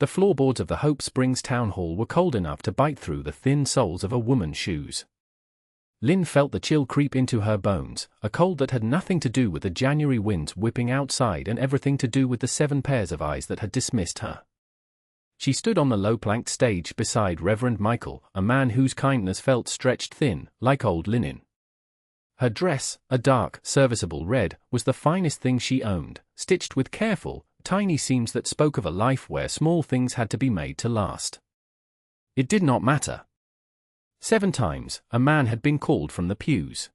The floorboards of the Hope Springs Town Hall were cold enough to bite through the thin soles of a woman's shoes. Lynn felt the chill creep into her bones, a cold that had nothing to do with the January winds whipping outside and everything to do with the 7 pairs of eyes that had dismissed her. She stood on the low-planked stage beside Reverend Michael, a man whose kindness felt stretched thin, like old linen. Her dress, a dark, serviceable red, was the finest thing she owned, stitched with careful, tiny seams that spoke of a life where small things had to be made to last. It did not matter. 7 times, a man had been called from the pews.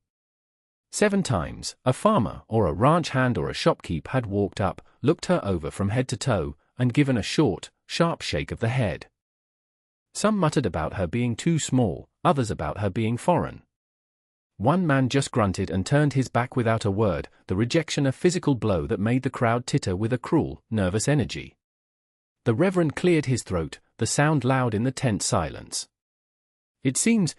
7 times, a farmer or a ranch hand or a shopkeep had walked up, looked her over from head to toe, and given a short, sharp shake of the head. Some muttered about her being too small, others about her being foreign. One man just grunted and turned his back without a word, the rejection a physical blow that made the crowd titter with a cruel, nervous energy. The Reverend cleared his throat, the sound loud in the tense silence. It seems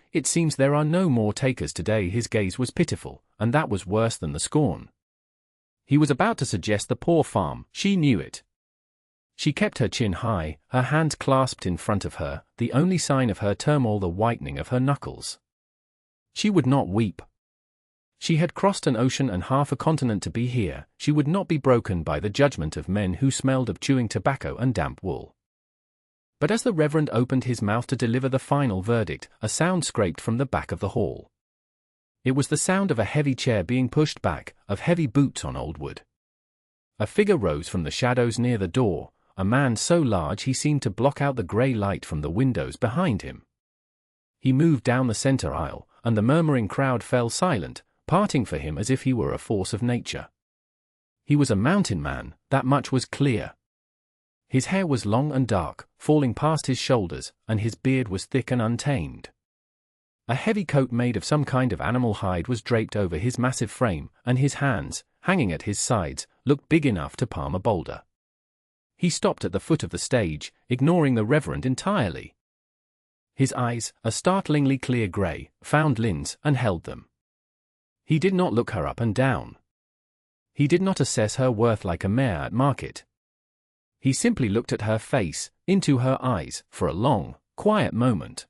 there are no more takers today. His gaze was pitiful, and that was worse than the scorn. He was about to suggest the poor farm, she knew it. She kept her chin high, her hands clasped in front of her, the only sign of her turmoil the whitening of her knuckles. She would not weep. She had crossed an ocean and half a continent to be here. She would not be broken by the judgment of men who smelled of chewing tobacco and damp wool. But as the Reverend opened his mouth to deliver the final verdict, a sound scraped from the back of the hall. It was the sound of a heavy chair being pushed back, of heavy boots on old wood. A figure rose from the shadows near the door, a man so large he seemed to block out the grey light from the windows behind him. He moved down the center aisle, and the murmuring crowd fell silent, parting for him as if he were a force of nature. He was a mountain man, that much was clear. His hair was long and dark, falling past his shoulders, and his beard was thick and untamed. A heavy coat made of some kind of animal hide was draped over his massive frame, and his hands, hanging at his sides, looked big enough to palm a boulder. He stopped at the foot of the stage, ignoring the Reverend entirely. His eyes, a startlingly clear grey, found Lynn's and held them. He did not look her up and down. He did not assess her worth like a mare at market. He simply looked at her face, into her eyes, for a long, quiet moment.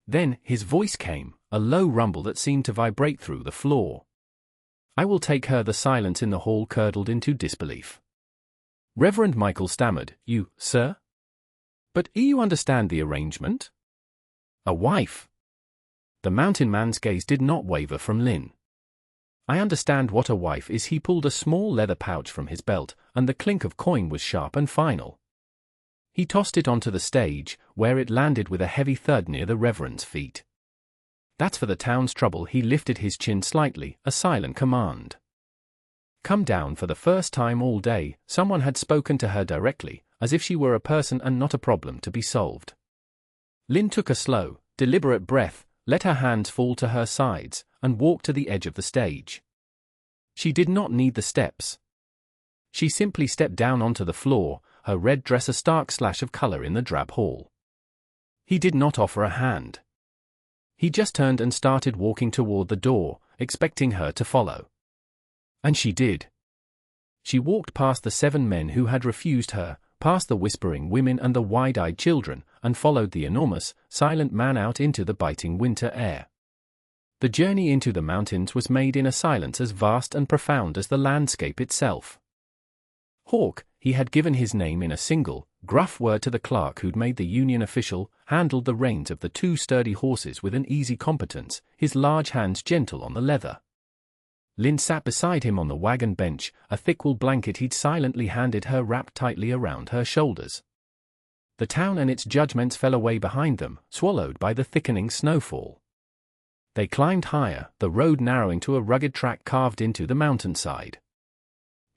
Then his voice came, a low rumble that seemed to vibrate through the floor. "I will take her." The silence in the hall curdled into disbelief. Reverend Michael stammered, "You, sir? But you understand the arrangement? A wife?" The mountain man's gaze did not waver from Lynn. "I understand what a wife is." He pulled a small leather pouch from his belt, and the clink of coin was sharp and final. He tossed it onto the stage, where it landed with a heavy thud near the Reverend's feet. "That's for the town's trouble." He lifted his chin slightly, a silent command. "Come down." For the first time all day, someone had spoken to her directly, as if she were a person and not a problem to be solved. Lynn took a slow, deliberate breath, let her hands fall to her sides, and walked to the edge of the stage. She did not need the steps. She simply stepped down onto the floor, her red dress a stark slash of color in the drab hall. He did not offer a hand. He just turned and started walking toward the door, expecting her to follow. And she did. She walked past the 7 men who had refused her, past the whispering women and the wide-eyed children, and followed the enormous, silent man out into the biting winter air. The journey into the mountains was made in a silence as vast and profound as the landscape itself. Hawk, he had given his name in a single, gruff word to the clerk who'd made the union official, handled the reins of the 2 sturdy horses with an easy competence, his large hands gentle on the leather. Lynn sat beside him on the wagon bench, a thick wool blanket he'd silently handed her wrapped tightly around her shoulders. The town and its judgments fell away behind them, swallowed by the thickening snowfall. They climbed higher, the road narrowing to a rugged track carved into the mountainside.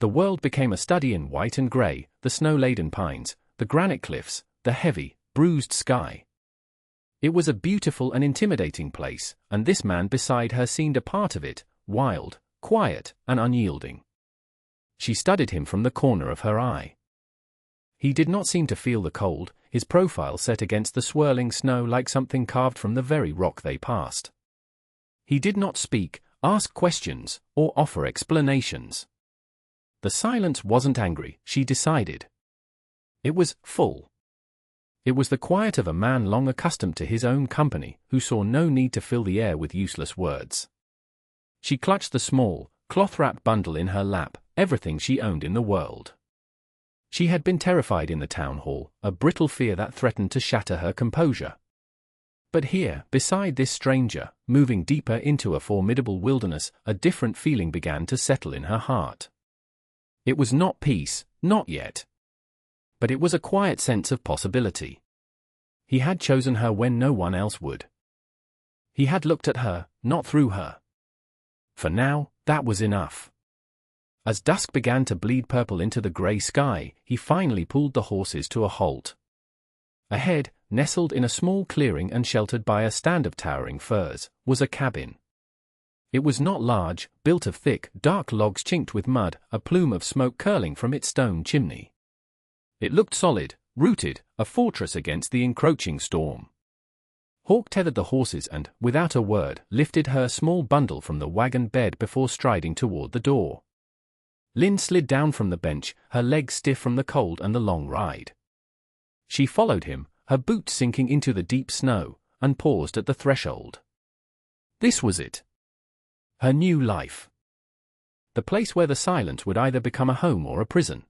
The world became a study in white and gray, the snow-laden pines, the granite cliffs, the heavy, bruised sky. It was a beautiful and intimidating place, and this man beside her seemed a part of it, wild, quiet, and unyielding. She studied him from the corner of her eye. He did not seem to feel the cold, his profile set against the swirling snow like something carved from the very rock they passed. He did not speak, ask questions, or offer explanations. The silence wasn't angry, she decided. It was full. It was the quiet of a man long accustomed to his own company, who saw no need to fill the air with useless words. She clutched the small, cloth-wrapped bundle in her lap, everything she owned in the world. She had been terrified in the town hall, a brittle fear that threatened to shatter her composure. But here, beside this stranger, moving deeper into a formidable wilderness, a different feeling began to settle in her heart. It was not peace, not yet. But it was a quiet sense of possibility. He had chosen her when no one else would. He had looked at her, not through her. For now, that was enough. As dusk began to bleed purple into the grey sky, he finally pulled the horses to a halt. Ahead, nestled in a small clearing and sheltered by a stand of towering firs, was a cabin. It was not large, built of thick, dark logs chinked with mud, a plume of smoke curling from its stone chimney. It looked solid, rooted, a fortress against the encroaching storm. Hawk tethered the horses and, without a word, lifted her small bundle from the wagon bed before striding toward the door. Lynn slid down from the bench, her legs stiff from the cold and the long ride. She followed him, her boots sinking into the deep snow, and paused at the threshold. This was it. Her new life. The place where the silence would either become a home or a prison.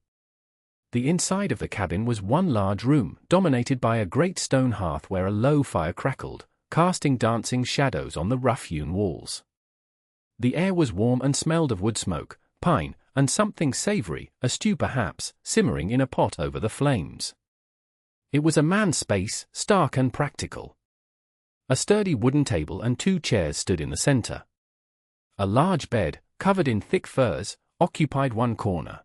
The inside of the cabin was one large room, dominated by a great stone hearth where a low fire crackled, casting dancing shadows on the rough-hewn walls. The air was warm and smelled of wood smoke, pine, and something savory, a stew perhaps, simmering in a pot over the flames. It was a man's space, stark and practical. A sturdy wooden table and 2 chairs stood in the center. A large bed, covered in thick furs, occupied one corner.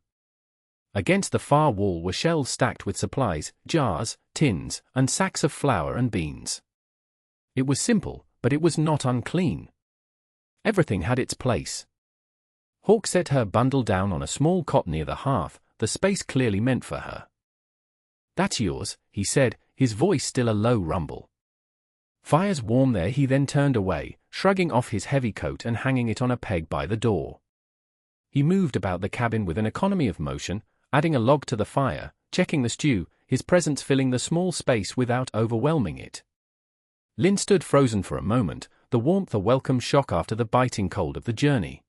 Against the far wall were shelves stacked with supplies, jars, tins, and sacks of flour and beans. It was simple, but it was not unclean. Everything had its place. Hawk set her bundle down on a small cot near the hearth, the space clearly meant for her. "That's yours," he said, his voice still a low rumble. Fire's warm there. He then turned away, shrugging off his heavy coat and hanging it on a peg by the door. He moved about the cabin with an economy of motion, adding a log to the fire, checking the stew, his presence filling the small space without overwhelming it. Lynn stood frozen for a moment, the warmth a welcome shock after the biting cold of the journey.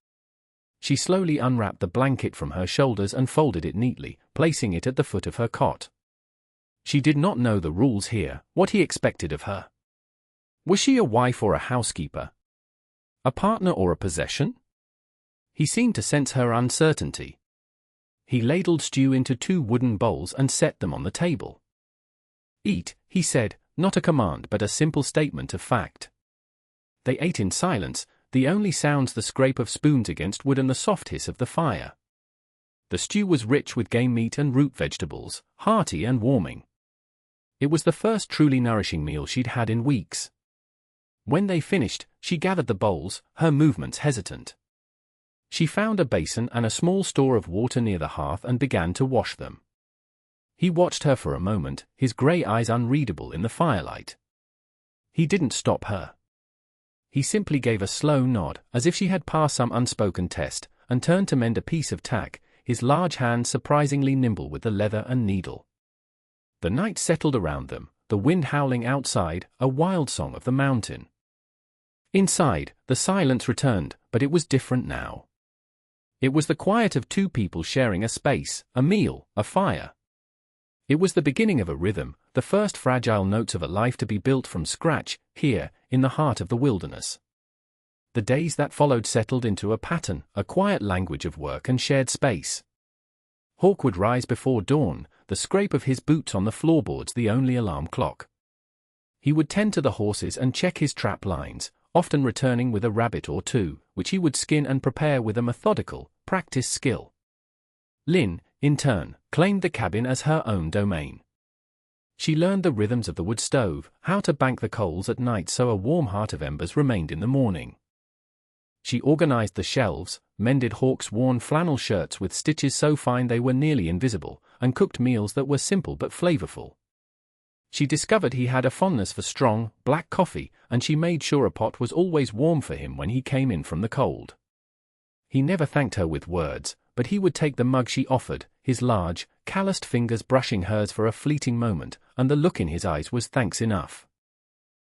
She slowly unwrapped the blanket from her shoulders and folded it neatly, placing it at the foot of her cot. She did not know the rules here, what he expected of her. Was she a wife or a housekeeper? A partner or a possession? He seemed to sense her uncertainty. He ladled stew into 2 wooden bowls and set them on the table. "Eat," he said, not a command but a simple statement of fact. They ate in silence, the only sounds the scrape of spoons against wood and the soft hiss of the fire. The stew was rich with game meat and root vegetables, hearty and warming. It was the first truly nourishing meal she'd had in weeks. When they finished, she gathered the bowls, her movements hesitant. She found a basin and a small store of water near the hearth and began to wash them. He watched her for a moment, his grey eyes unreadable in the firelight. He didn't stop her. He simply gave a slow nod, as if she had passed some unspoken test, and turned to mend a piece of tack, his large hands surprisingly nimble with the leather and needle. The night settled around them, the wind howling outside, a wild song of the mountain. Inside, the silence returned, but it was different now. It was the quiet of 2 people sharing a space, a meal, a fire. It was the beginning of a rhythm, the first fragile notes of a life to be built from scratch, here, in the heart of the wilderness. The days that followed settled into a pattern, a quiet language of work and shared space. Hawk would rise before dawn, the scrape of his boots on the floorboards the only alarm clock. He would tend to the horses and check his trap lines, often returning with a rabbit or 2, which he would skin and prepare with a methodical, practiced skill. Lynn, in turn, claimed the cabin as her own domain. She learned the rhythms of the wood stove, how to bank the coals at night so a warm heart of embers remained in the morning. She organized the shelves, mended Hawk's worn flannel shirts with stitches so fine they were nearly invisible, and cooked meals that were simple but flavorful. She discovered he had a fondness for strong, black coffee, and she made sure a pot was always warm for him when he came in from the cold. He never thanked her with words, but he would take the mug she offered, his large, calloused fingers brushing hers for a fleeting moment, and the look in his eyes was thanks enough.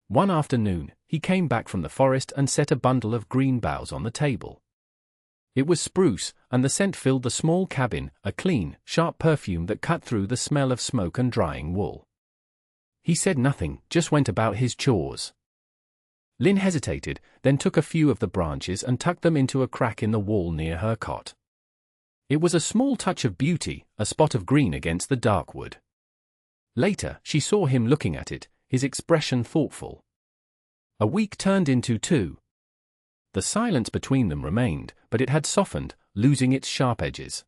One afternoon, he came back from the forest and set a bundle of green boughs on the table. It was spruce, and the scent filled the small cabin, a clean, sharp perfume that cut through the smell of smoke and drying wool. He said nothing, just went about his chores. Lynn hesitated, then took a few of the branches and tucked them into a crack in the wall near her cot. It was a small touch of beauty, a spot of green against the dark wood. Later, she saw him looking at it, his expression thoughtful. A week turned into 2. The silence between them remained, but it had softened, losing its sharp edges.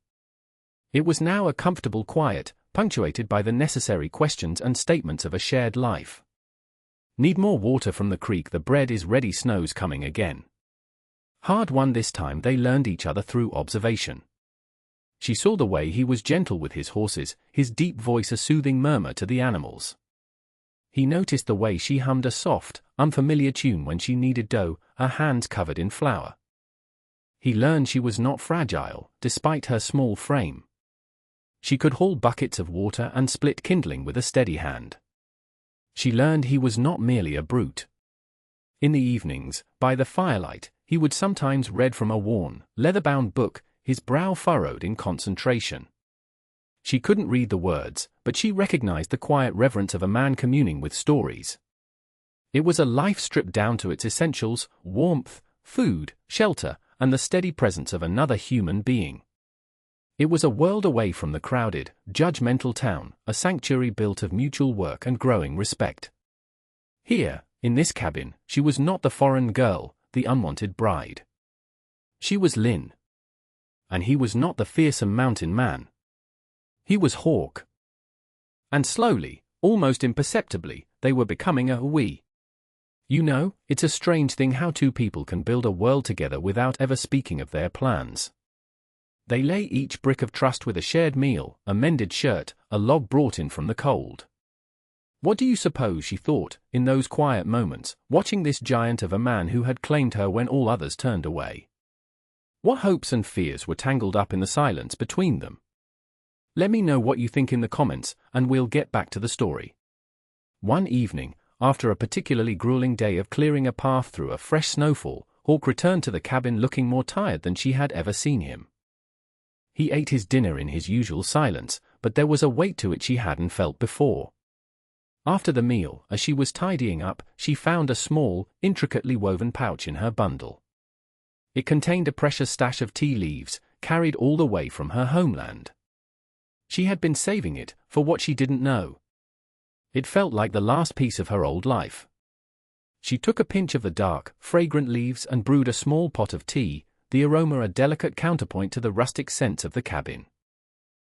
It was now a comfortable quiet, punctuated by the necessary questions and statements of a shared life. Need more water from the creek, the bread is ready, snow's coming again. Hard won this time, they learned each other through observation. She saw the way he was gentle with his horses, his deep voice a soothing murmur to the animals. He noticed the way she hummed a soft, unfamiliar tune when she kneaded dough, her hands covered in flour. He learned she was not fragile, despite her small frame. She could haul buckets of water and split kindling with a steady hand. She learned he was not merely a brute. In the evenings, by the firelight, he would sometimes read from a worn, leather-bound book, his brow furrowed in concentration. She couldn't read the words, but she recognized the quiet reverence of a man communing with stories. It was a life stripped down to its essentials: warmth, food, shelter, and the steady presence of another human being. It was a world away from the crowded, judgmental town, a sanctuary built of mutual work and growing respect. Here, in this cabin, she was not the foreign girl, the unwanted bride. She was Lynn. And he was not the fearsome mountain man. He was Hawk. And slowly, almost imperceptibly, they were becoming a we. You know, it's a strange thing how two people can build a world together without ever speaking of their plans. They lay each brick of trust with a shared meal, a mended shirt, a log brought in from the cold. What do you suppose she thought, in those quiet moments, watching this giant of a man who had claimed her when all others turned away? What hopes and fears were tangled up in the silence between them? Let me know what you think in the comments, and we'll get back to the story. One evening, after a particularly grueling day of clearing a path through a fresh snowfall, Hawk returned to the cabin looking more tired than she had ever seen him. He ate his dinner in his usual silence, but there was a weight to it she hadn't felt before. After the meal, as she was tidying up, she found a small, intricately woven pouch in her bundle. It contained a precious stash of tea leaves, carried all the way from her homeland. She had been saving it, for what she didn't know. It felt like the last piece of her old life. She took a pinch of the dark, fragrant leaves and brewed a small pot of tea, the aroma a delicate counterpoint to the rustic scents of the cabin.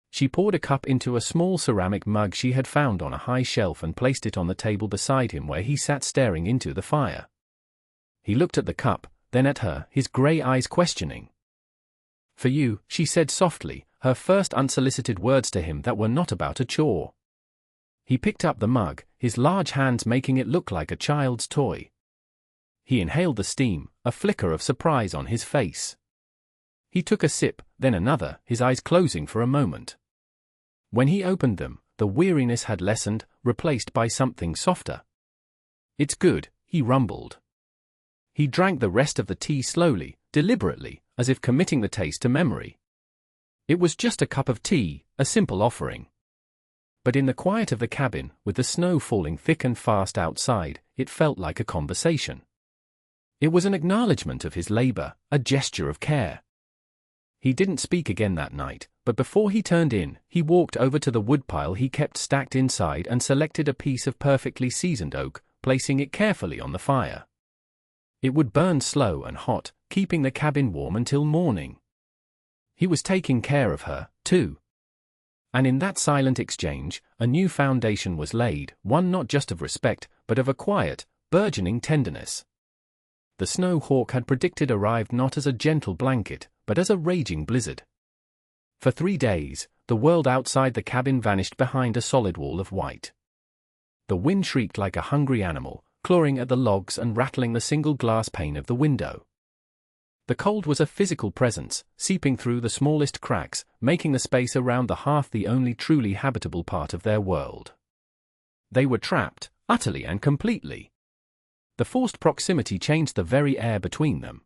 She poured a cup into a small ceramic mug she had found on a high shelf and placed it on the table beside him where he sat staring into the fire. He looked at the cup, then at her, his grey eyes questioning. "For you," she said softly, her first unsolicited words to him that were not about a chore. He picked up the mug, his large hands making it look like a child's toy. He inhaled the steam, a flicker of surprise on his face. He took a sip, then another, his eyes closing for a moment. When he opened them, the weariness had lessened, replaced by something softer. "It's good," he rumbled. He drank the rest of the tea slowly, deliberately, as if committing the taste to memory. It was just a cup of tea, a simple offering. But in the quiet of the cabin, with the snow falling thick and fast outside, it felt like a conversation. It was an acknowledgement of his labor, a gesture of care. He didn't speak again that night, but before he turned in, he walked over to the woodpile he kept stacked inside and selected a piece of perfectly seasoned oak, placing it carefully on the fire. It would burn slow and hot, keeping the cabin warm until morning. He was taking care of her, too. And in that silent exchange, a new foundation was laid, one not just of respect, but of a quiet, burgeoning tenderness. The snow Hawk had predicted arrived not as a gentle blanket, but as a raging blizzard. For 3 days, the world outside the cabin vanished behind a solid wall of white. The wind shrieked like a hungry animal, clawing at the logs and rattling the single glass pane of the window. The cold was a physical presence, seeping through the smallest cracks, making the space around the hearth the only truly habitable part of their world. They were trapped, utterly and completely. The forced proximity changed the very air between them.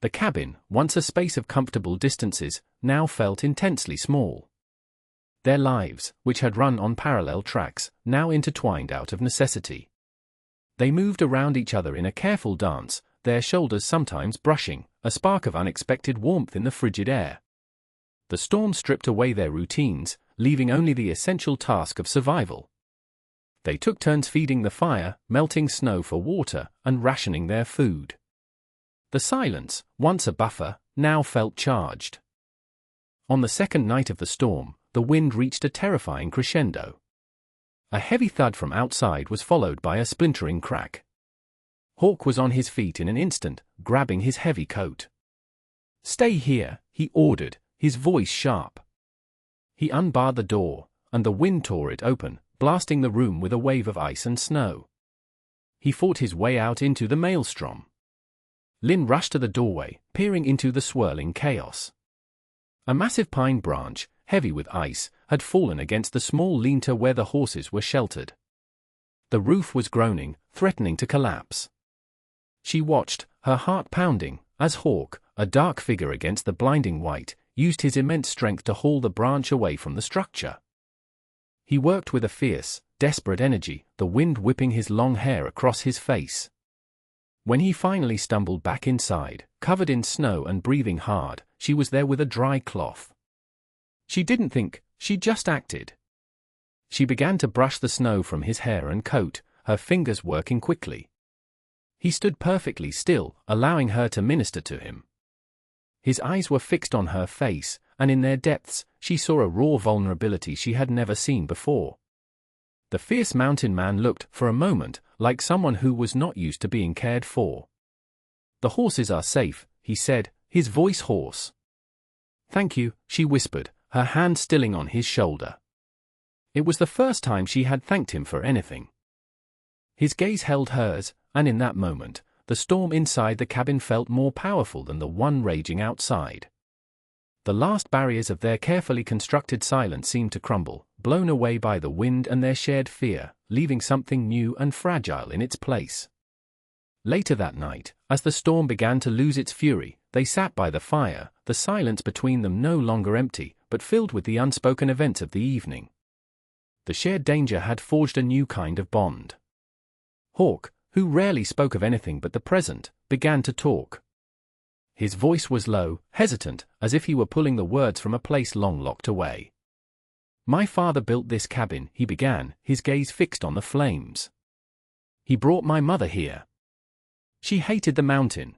The cabin, once a space of comfortable distances, now felt intensely small. Their lives, which had run on parallel tracks, now intertwined out of necessity. They moved around each other in a careful dance, their shoulders sometimes brushing, a spark of unexpected warmth in the frigid air. The storm stripped away their routines, leaving only the essential task of survival. They took turns feeding the fire, melting snow for water, and rationing their food. The silence, once a buffer, now felt charged. On the second night of the storm, the wind reached a terrifying crescendo. A heavy thud from outside was followed by a splintering crack. Hawk was on his feet in an instant, grabbing his heavy coat. "Stay here," he ordered, his voice sharp. He unbarred the door, and the wind tore it open, blasting the room with a wave of ice and snow. He fought his way out into the maelstrom. Lynn rushed to the doorway, peering into the swirling chaos. A massive pine branch, heavy with ice, had fallen against the small lean-to where the horses were sheltered. The roof was groaning, threatening to collapse. She watched, her heart pounding, as Hawk, a dark figure against the blinding white, used his immense strength to haul the branch away from the structure. He worked with a fierce, desperate energy, the wind whipping his long hair across his face. When he finally stumbled back inside, covered in snow and breathing hard, she was there with a dry cloth. She didn't think, she just acted. She began to brush the snow from his hair and coat, her fingers working quickly. He stood perfectly still, allowing her to minister to him. His eyes were fixed on her face, and in their depths, she saw a raw vulnerability she had never seen before. The fierce mountain man looked, for a moment, like someone who was not used to being cared for. "The horses are safe," he said, his voice hoarse. "Thank you," she whispered, her hand stilling on his shoulder. It was the first time she had thanked him for anything. His gaze held hers, and in that moment, the storm inside the cabin felt more powerful than the one raging outside. The last barriers of their carefully constructed silence seemed to crumble, blown away by the wind and their shared fear, leaving something new and fragile in its place. Later that night, as the storm began to lose its fury, they sat by the fire, the silence between them no longer empty, but filled with the unspoken events of the evening. The shared danger had forged a new kind of bond. Hawk, who rarely spoke of anything but the present, began to talk. His voice was low, hesitant, as if he were pulling the words from a place long locked away. "My father built this cabin," he began, his gaze fixed on the flames. "He brought my mother here. She hated the mountain."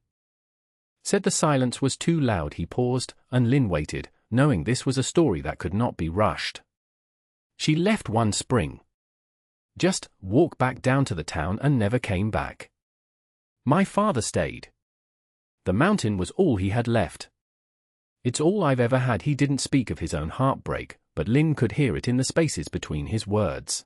Said the silence was too loud. He paused, and Lynn waited, knowing this was a story that could not be rushed. "She left one spring. Just walked back down to the town and never came back. My father stayed. The mountain was all he had left. It's all I've ever had." He didn't speak of his own heartbreak, but Lynn could hear it in the spaces between his words.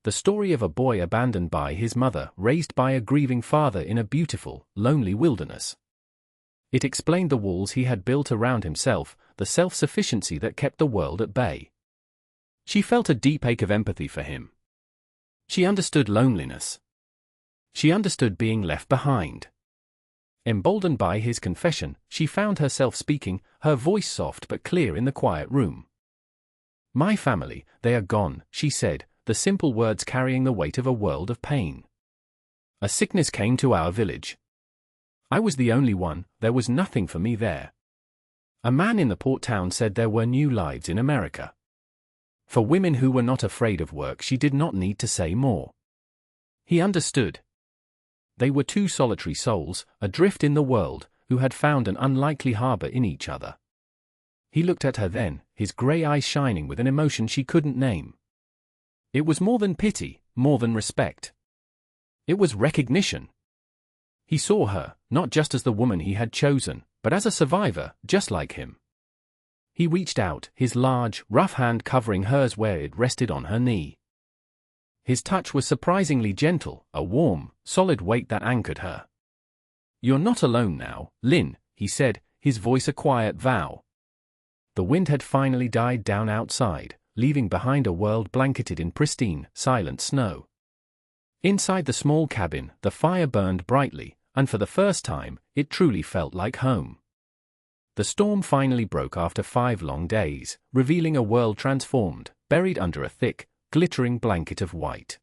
The story of a boy abandoned by his mother, raised by a grieving father in a beautiful, lonely wilderness. It explained the walls he had built around himself, the self-sufficiency that kept the world at bay. She felt a deep ache of empathy for him. She understood loneliness. She understood being left behind. Emboldened by his confession, she found herself speaking, her voice soft but clear in the quiet room. "My family, they are gone," she said, the simple words carrying the weight of a world of pain. "A sickness came to our village. I was the only one, there was nothing for me there. A man in the port town said there were new lives in America. For women who were not afraid of work." She did not need to say more. He understood. They were two solitary souls, adrift in the world, who had found an unlikely harbor in each other. He looked at her then, his grey eyes shining with an emotion she couldn't name. It was more than pity, more than respect. It was recognition. He saw her, not just as the woman he had chosen, but as a survivor, just like him. He reached out, his large, rough hand covering hers where it rested on her knee. His touch was surprisingly gentle, a warm, solid weight that anchored her. "You're not alone now, Lynn," he said, his voice a quiet vow. The wind had finally died down outside, leaving behind a world blanketed in pristine, silent snow. Inside the small cabin, the fire burned brightly, and for the first time, it truly felt like home. The storm finally broke after 5 long days, revealing a world transformed, buried under a thick, glittering blanket of white.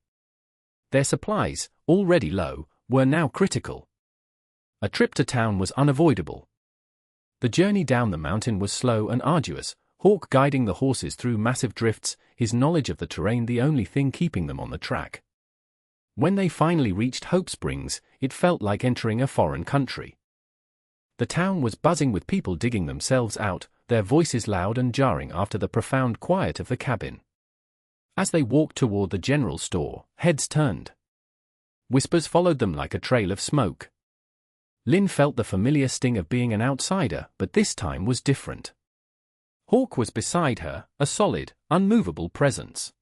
Their supplies, already low, were now critical. A trip to town was unavoidable. The journey down the mountain was slow and arduous, Hawk guiding the horses through massive drifts, his knowledge of the terrain the only thing keeping them on the track. When they finally reached Hope Springs, it felt like entering a foreign country. The town was buzzing with people digging themselves out, their voices loud and jarring after the profound quiet of the cabin. As they walked toward the general store, heads turned. Whispers followed them like a trail of smoke. Lynn felt the familiar sting of being an outsider, but this time was different. Hawk was beside her, a solid, unmovable presence.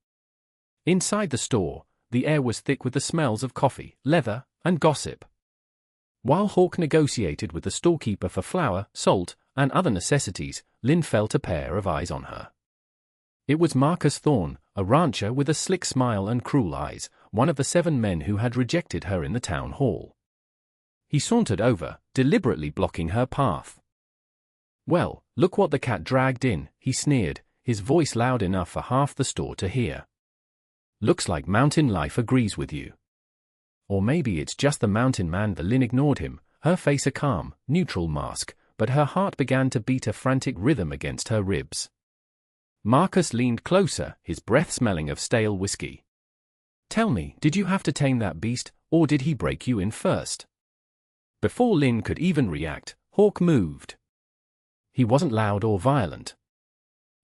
Inside the store, the air was thick with the smells of coffee, leather, and gossip. While Hawk negotiated with the storekeeper for flour, salt, and other necessities, Lynn felt a pair of eyes on her. It was Marcus Thorne, a rancher with a slick smile and cruel eyes, one of the 7 men who had rejected her in the town hall. He sauntered over, deliberately blocking her path. "Well, look what the cat dragged in," he sneered, his voice loud enough for half the store to hear. "Looks like mountain life agrees with you." Or maybe it's just the mountain man. The Lynn ignored him, her face a calm, neutral mask, but her heart began to beat a frantic rhythm against her ribs. Marcus leaned closer, his breath smelling of stale whiskey. "Tell me, did you have to tame that beast, or did he break you in first?" Before Lynn could even react, Hawk moved. He wasn't loud or violent.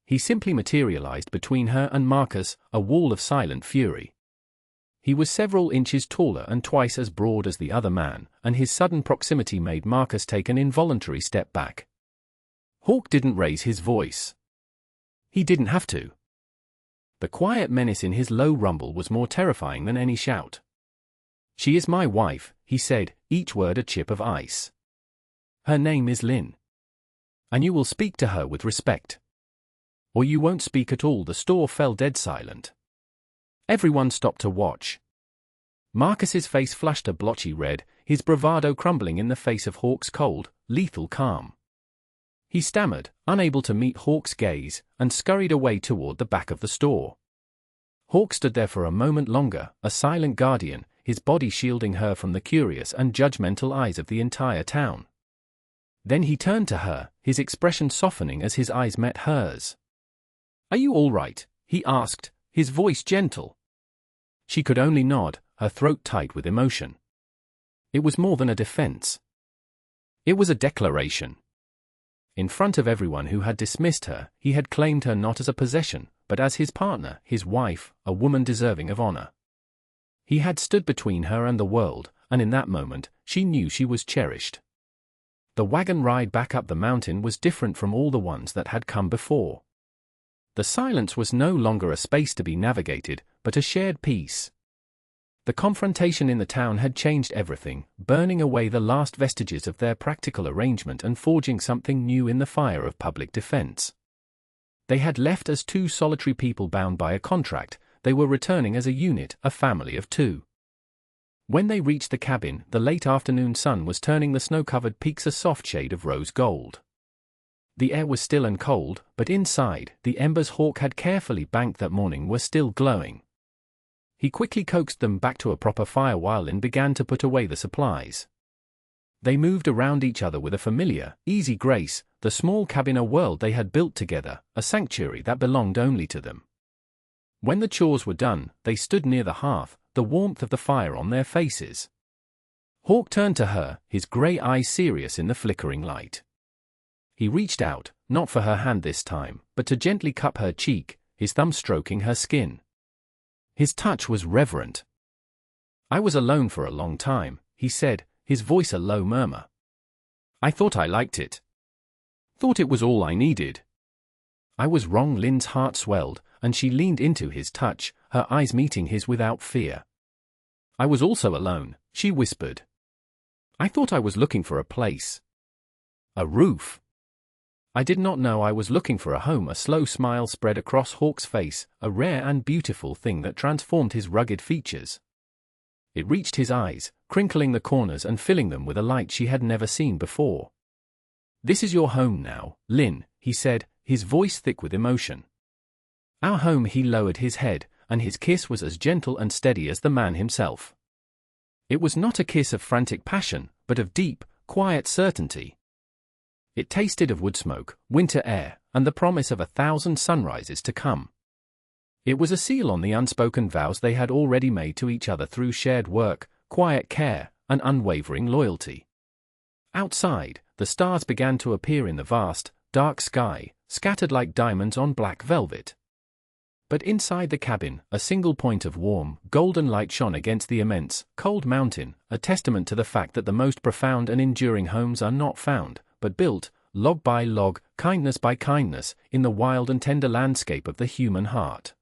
He simply materialized between her and Marcus, a wall of silent fury. He was several inches taller and twice as broad as the other man, and his sudden proximity made Marcus take an involuntary step back. Hawk didn't raise his voice. He didn't have to. The quiet menace in his low rumble was more terrifying than any shout. "She is my wife," he said, each word a chip of ice. "Her name is Lynn. And you will speak to her with respect. Or you won't speak at all." The store fell dead silent. Everyone stopped to watch. Marcus's face flushed a blotchy red, his bravado crumbling in the face of Hawk's cold, lethal calm. He stammered, unable to meet Hawk's gaze, and scurried away toward the back of the store. Hawk stood there for a moment longer, a silent guardian, his body shielding her from the curious and judgmental eyes of the entire town. Then he turned to her, his expression softening as his eyes met hers. "Are you all right?" he asked, his voice gentle. She could only nod, her throat tight with emotion. It was more than a defense. It was a declaration. In front of everyone who had dismissed her, he had claimed her not as a possession, but as his partner, his wife, a woman deserving of honor. He had stood between her and the world, and in that moment, she knew she was cherished. The wagon ride back up the mountain was different from all the ones that had come before. The silence was no longer a space to be navigated, but a shared peace. The confrontation in the town had changed everything, burning away the last vestiges of their practical arrangement and forging something new in the fire of public defense. They had left as 2 solitary people bound by a contract. They were returning as a unit, a family of 2. When they reached the cabin, the late afternoon sun was turning the snow-covered peaks a soft shade of rose gold. The air was still and cold, but inside, the embers Hawk had carefully banked that morning were still glowing. He quickly coaxed them back to a proper fire while Lynn began to put away the supplies. They moved around each other with a familiar, easy grace, the small cabin a world they had built together, a sanctuary that belonged only to them. When the chores were done, they stood near the hearth, the warmth of the fire on their faces. Hawk turned to her, his gray eyes serious in the flickering light. He reached out, not for her hand this time, but to gently cup her cheek, his thumb stroking her skin. His touch was reverent. "I was alone for a long time," he said, his voice a low murmur. "I thought I liked it. Thought it was all I needed." I was wrong. Lynn's heart swelled, and she leaned into his touch, her eyes meeting his without fear. "I was also alone," she whispered. I thought I was looking for a place. A roof. I did not know I was looking for a home. A slow smile spread across Hawk's face, a rare and beautiful thing that transformed his rugged features. It reached his eyes, crinkling the corners and filling them with a light she had never seen before. "This is your home now, Lynn," he said, his voice thick with emotion. "Our home." He lowered his head, and his kiss was as gentle and steady as the man himself. It was not a kiss of frantic passion, but of deep, quiet certainty. It tasted of wood smoke, winter air, and the promise of 1,000 sunrises to come. It was a seal on the unspoken vows they had already made to each other through shared work, quiet care, and unwavering loyalty. Outside, the stars began to appear in the vast, dark sky, scattered like diamonds on black velvet. But inside the cabin, a single point of warm, golden light shone against the immense, cold mountain, a testament to the fact that the most profound and enduring homes are not found, but built, log by log, kindness by kindness, in the wild and tender landscape of the human heart.